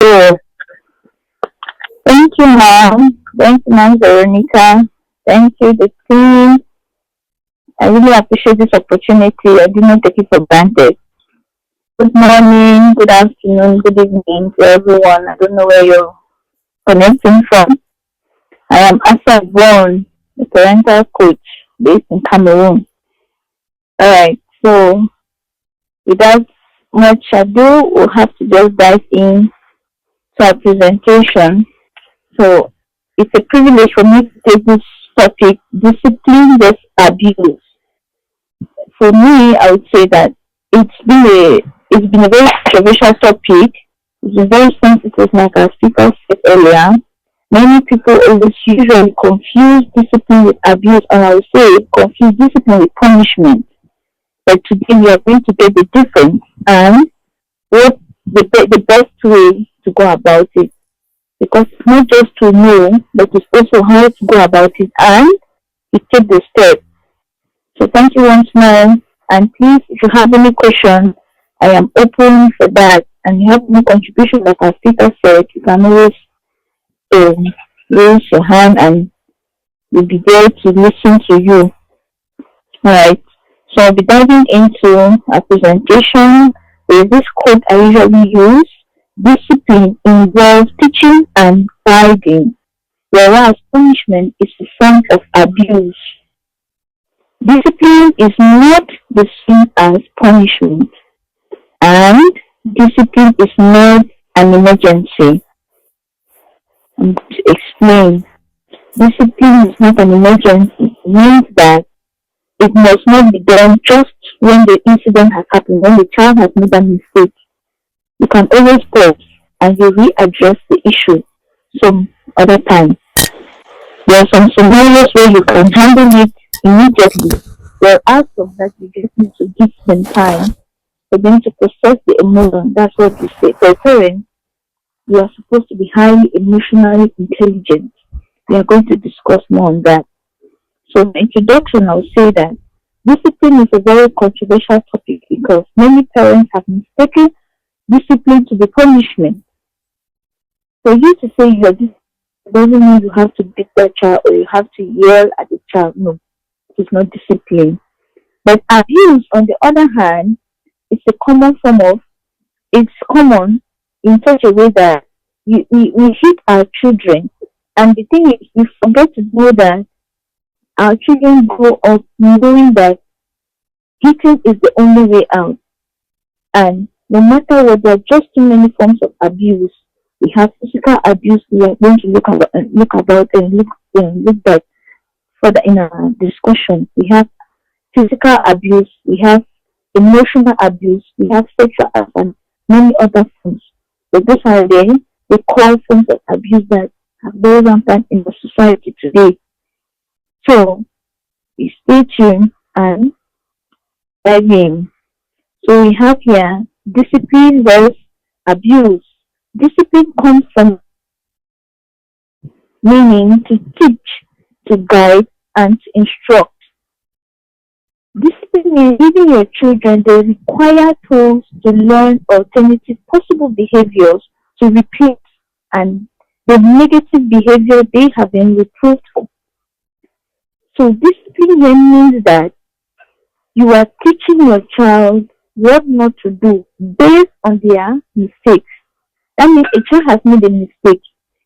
So, thank you, Mom. Thank you, Mom Veronica. Thank you, the team. I really appreciate this opportunity. I do not take it for granted. Good morning, good afternoon, good evening to everyone. I don't know where you're connecting from. I am Asa Vaughan, the parental coach based in Cameroon. Alright, so without much ado, we'll have to just dive in to our presentation. So it's a privilege for me to take this topic, discipline versus abuse. For me, I would say that it's been a very controversial topic. It's very sensitive, like our speaker said earlier. Many people always usually confuse discipline with abuse, and I would say confuse discipline with punishment. But today we are going to get the difference and what the best way to go about it. Because it's not just to know, but it's also how to go about it and to take the step. So thank you once more. And please, if you have any questions, I am open for that. And you have any contribution, like our speaker said, you can always um, raise your hand and we'll be there to listen to you. Alright. So I'll be diving into a presentation with this quote I usually use. Discipline involves teaching and guiding, whereas punishment is a form of abuse. Discipline is not the same as punishment, and discipline is not an emergency. To explain, discipline is not an emergency. It means that it must not be done just when the incident has happened, when the child has made a mistake. You can always pause and you readdress the issue some other time. There are some scenarios where you can handle it immediately. Whereas of that, you just need to give them time for them to process the emotion. That's what we say. For parents, you are supposed to be highly emotionally intelligent. We are going to discuss more on that. So, in introduction, I will say that discipline is a very controversial topic because many parents have mistaken discipline to be punishment. For you to say you are disciplined doesn't mean you have to beat that child or you have to yell at the child. No, it's not discipline. But abuse, on the other hand, it's a common form of, it's common in such a way that we hit our children. And the thing is, we forget to know that our children grow up knowing that hitting is the only way out. And no matter what, there are just too many forms of abuse. We have physical abuse. We are going to look back further in our discussion. We have physical abuse. We have emotional abuse. We have sexual abuse and many other forms. But those are the core forms of abuse that are very rampant in the society today. So we stay tuned and dive in. So we have here discipline versus abuse. Discipline comes from meaning to teach, to guide, and to instruct. Discipline means giving your children the required tools to learn alternative possible behaviors to repeat and the negative behavior they have been reproved for. So discipline here means that you are teaching your child what not to do based on their mistakes. That means a child has made a mistake.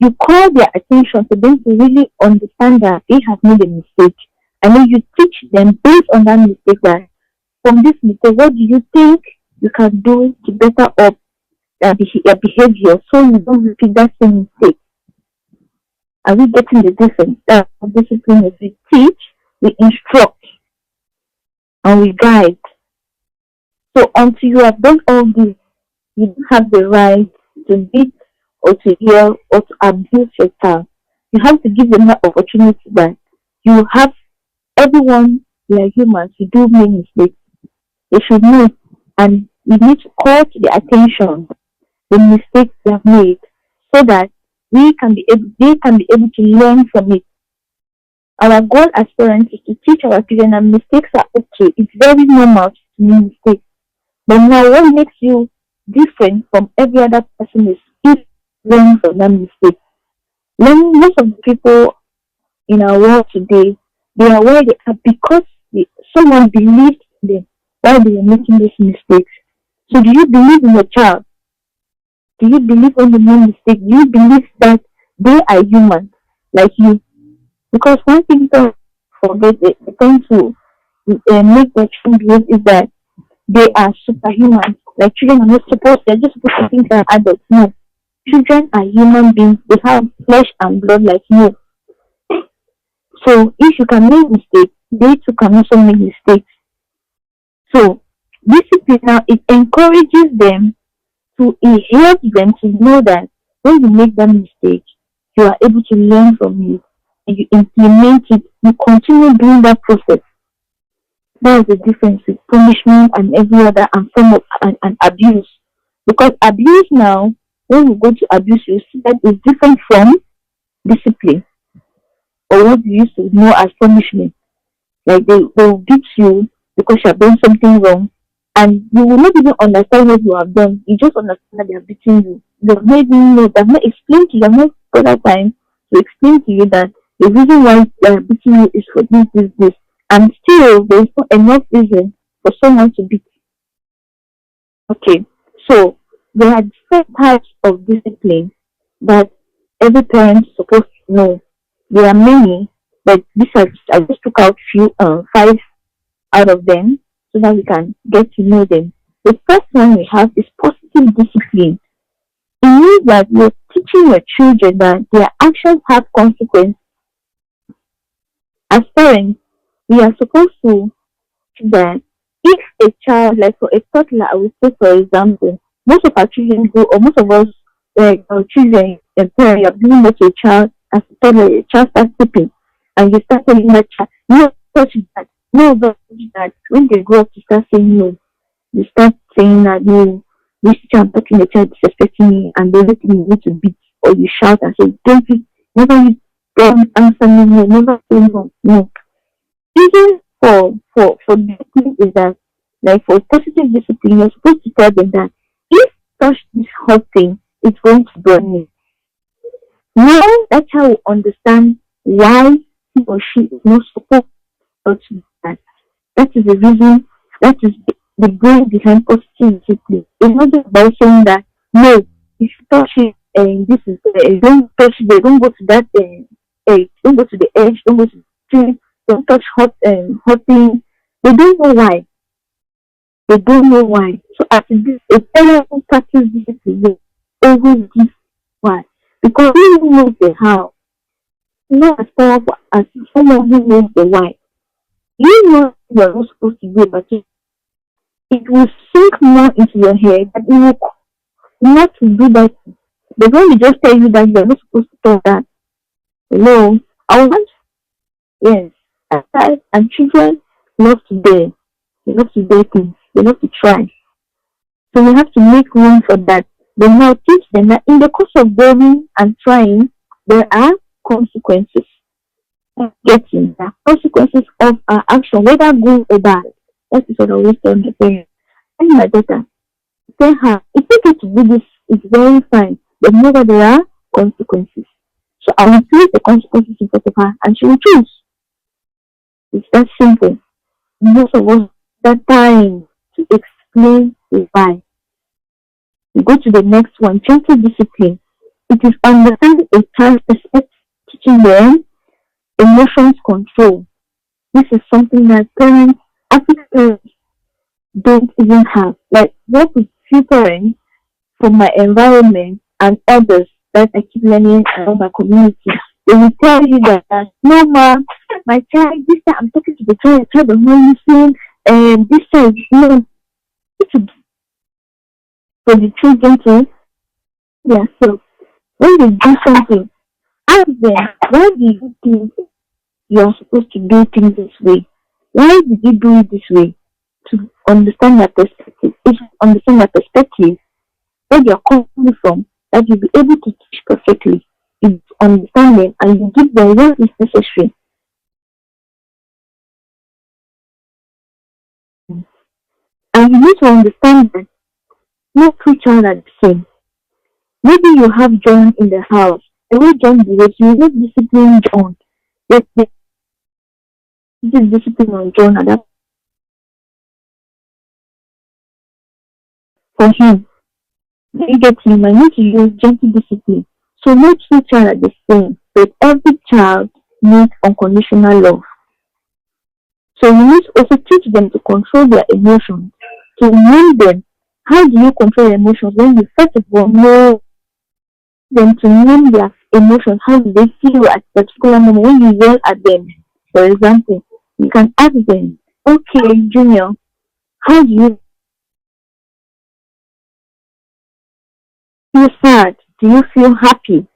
You call their attention for them to really understand that they have made a mistake. And then you teach them based on that mistake that from this mistake, what do you think you can do to better up your behavior so you don't repeat that same mistake? Are we getting the difference? That's what discipline is. We teach, we instruct, and we guide. So until you have done all this, you don't have the right to beat or to yell or to abuse your child. You have to give them that opportunity that you have everyone, we are humans, we do make mistakes. They should know and we need to call to their attention the mistakes they have made so that they can be able to learn from it. Our goal as parents is to teach our children that mistakes are okay. It's very normal to make mistakes. But now what makes you different from every other person is if learn from that mistake. Most of the people in our world today, they are where they are because someone believed in them while they were making these mistakes. So do you believe in your child? Do you believe when they make mistake? Do you believe that they are human like you? Because one thing to forget, they tend to make their children behave is that they are superhuman. Like children are not supposed, they're just supposed to think they're adults. No. Children are human beings. They have flesh and blood like you. So if you can make mistakes, they too can also make mistakes. So discipline now, it encourages them it helps them to know that when you make that mistake, you are able to learn from it and you implement it, you continue doing that process. That is the difference with punishment and every other and form of and abuse. Because abuse now, when you go to abuse, you see that it's different from discipline or what you used to know as punishment. Like they will beat you because you have done something wrong and you will not even understand what you have done. You just understand that they are beating you. They've made you know, they've not explained to you, they've not got that time to explain to you that the reason why they are beating you is for this. And still there is not enough reason for someone to beat you. Okay. So there are different types of discipline that every parent is supposed to know. There are many, but I just took out few five out of them so that we can get to know them. The first one we have is positive discipline. It means that you're teaching your children that their actions have consequences. As parents, we are supposed to see that if a child, like for a toddler, I would say for example, most of our children go, or most of us, like our children, and parents, you are giving birth to a child as a toddler, a child starts sleeping, and you start telling that child, no, touch that, no, don't touch that. When they grow up, you start saying no. You start saying that no, this teacher I'm talking the child disrespecting me and the only thing you need to beat or you shout and say, never you don't answer me, no, never say no, no. Reason for discipline is that like for positive discipline, you're supposed to tell them that if touch this hot thing, it's going to burn you. Now that child will understand why he or she is not supposed to touch that. That is the reason, that is the brain behind positive discipline. It's not just about saying that, no, if you touch it, and this is, don't touch it, don't go to that, don't go to the edge, don't go to the stream, don't touch hot things. They don't know why. They don't know why. So as this, a parent who practices discipline will always give why. Because he knows the how. Not as powerful as someone who knows the why. You know you're not supposed to do it, but it will sink more into your head that you will not to do that. But when they just tell you that you're not supposed to do that, hello, I want, yes, aside and children love to dare. They love to dare things. They love to try. So we have to make room for that. But now teach them that in the course of daring and trying, there are consequences. Getting the consequences of our action, whether good or bad. That is what I always tell my parents. And my daughter, tell her, if you get to do this, it's very fine. But know that there are consequences. So I will place the consequences in front of her and she will choose. It's that simple. Most of us that time to explain the why. We go to the next one, gentle discipline. It is understanding a child's perspective, teaching them emotions control. This is something that parents, African parents, don't even have. Like work with few parents from my environment and others that I keep learning around my community. They will tell you that no ma, my child, this time I'm talking to the child does not listen, and this child no, it's for the children to yeah. So when they do something, ask them why do you think you are supposed to do things this way? Why did you do it this way? To understand their perspective. If you understand their perspective, where you're coming from, that you'll be able to teach perfectly. You understand them and you give them what is necessary. And you need to understand that no two child are the same. Maybe you have John in the house. The way John behaves, you will not discipline John. This is discipline on John and that's for him. You get him, I need to use gentle discipline. So no two child are the same, but every child needs unconditional love. So you need to also teach them to control their emotions. To name them. How do you control your emotions? When you first of all know them to name their emotions, how do they feel at particular moment when you yell at them? For example, you can ask them, okay, Junior, how do you feel sad? Do you feel happy?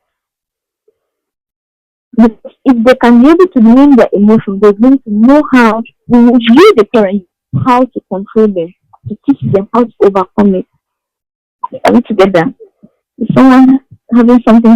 But if they can be able to name their emotions, they're going to know how, you the parent, how to control them, to teach them how to overcome it. Are we together? Is someone having something